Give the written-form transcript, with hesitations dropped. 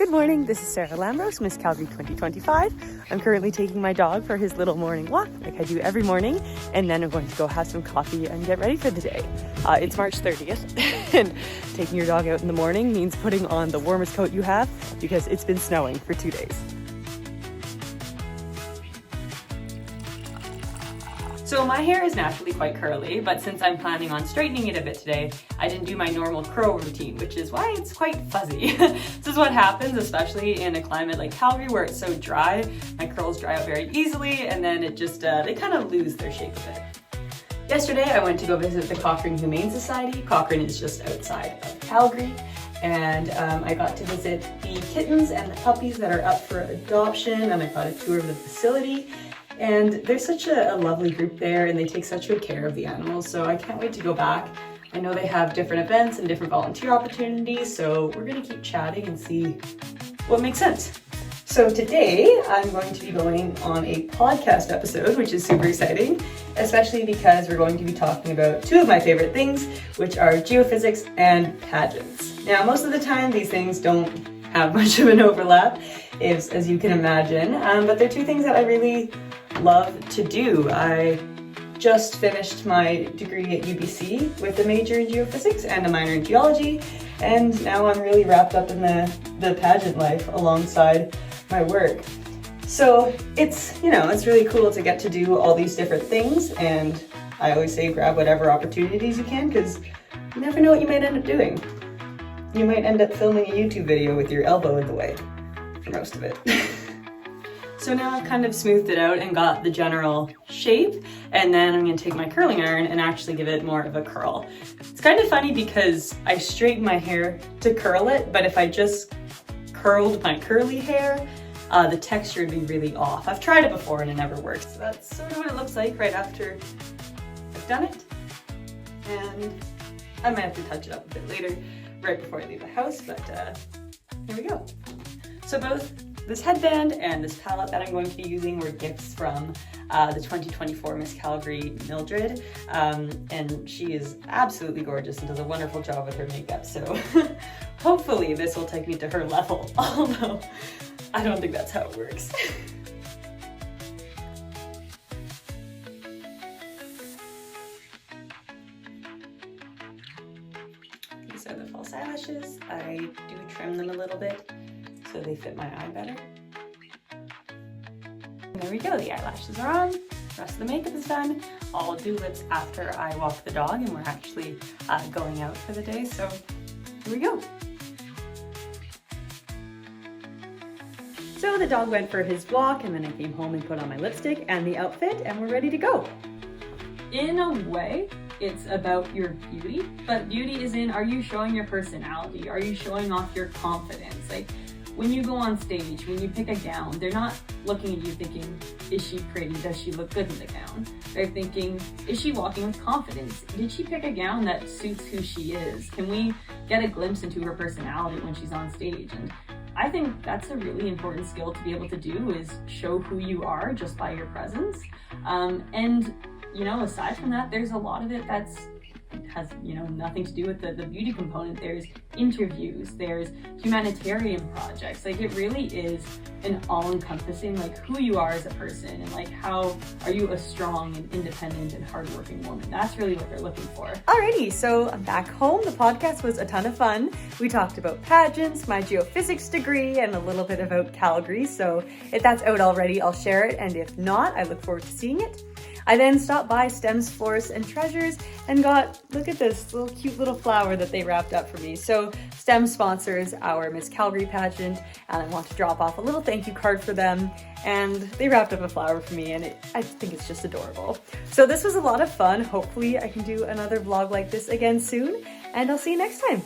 Good morning, this is Sarah Lambros, Miss Calgary 2025. I'm currently taking my dog for his little morning walk, like I do every morning, and then I'm going to go have some coffee and get ready for the day. It's March 30th, and taking your dog out in the morning means putting on the warmest coat you have because it's been snowing for 2 days. So my hair is naturally quite curly, but since I'm planning on straightening it a bit today, I didn't do my normal curl routine, which is why it's quite fuzzy. This is what happens, especially in a climate like Calgary where it's so dry. My curls dry out very easily, and then it just, they kind of lose their shape a bit. Yesterday, I went to go visit the Cochrane Humane Society. Cochrane is just outside of Calgary, and I got to visit the kittens and the puppies that are up for adoption, and I got a tour of the facility. And there's such a lovely group there, and they take such good care of the animals, so I can't wait to go back. I know they have different events and different volunteer opportunities, so we're gonna keep chatting and see what makes sense. So today, I'm going to be going on a podcast episode, which is super exciting, especially because we're going to be talking about two of my favorite things, which are geophysics and pageants. Now, most of the time, these things don't have much of an overlap, as you can imagine, but they're two things that I really love to do. I just finished my degree at UBC with a major in geophysics and a minor in geology, and now I'm really wrapped up in the pageant life alongside my work. So it's really cool to get to do all these different things, and I always say grab whatever opportunities you can, because you never know what you might end up doing. You might end up filming a YouTube video with your elbow in the way for most of it. So now I've kind of smoothed it out and got the general shape, and then I'm going to take my curling iron and actually give it more of a curl. It's kind of funny because I straighten my hair to curl it, but if I just curled my curly hair, the texture would be really off. I've tried it before and it never works. So that's sort of what it looks like right after I've done it. And I might have to touch it up a bit later, right before I leave the house, but here we go. So both this headband and this palette that I'm going to be using were gifts from the 2024 Miss Calgary, Mildred, and she is absolutely gorgeous and does a wonderful job with her makeup, so hopefully this will take me to her level, although I don't think that's how it works. These are the false eyelashes. I do trim them a little bit so they fit my eye better. And there we go, the eyelashes are on, the rest of the makeup is done. I'll do lips after I walk the dog and we're actually going out for the day, so here we go. So the dog went for his walk, and then I came home and put on my lipstick and the outfit, and we're ready to go. In a way, it's about your beauty, but beauty is in, are you showing your personality? Are you showing off your confidence? Like, when you go on stage, when you pick a gown, they're not looking at you thinking, is she pretty? Does she look good in the gown? They're thinking, is she walking with confidence? Did she pick a gown that suits who she is? Can we get a glimpse into her personality when she's on stage? And I think that's a really important skill to be able to do, is show who you are just by your presence. And aside from that, there's a lot of it has nothing to do with the beauty component. There's interviews, there's humanitarian projects. Like, it really is an all-encompassing, like, who you are as a person, and like, how are you a strong and independent and hardworking woman. That's really what they're looking for. Alrighty, so I'm back home. The podcast was a ton of fun. We talked about pageants, my geophysics degree, and a little bit about Calgary. So if that's out already, I'll share it, and if not, I look forward to seeing it. I then stopped by Stems, Forests, and Treasures and got, look at this little cute little flower that they wrapped up for me. So Stems sponsors our Miss Calgary pageant, and I want to drop off a little thank you card for them. And they wrapped up a flower for me, and I think it's just adorable. So this was a lot of fun. Hopefully I can do another vlog like this again soon, and I'll see you next time.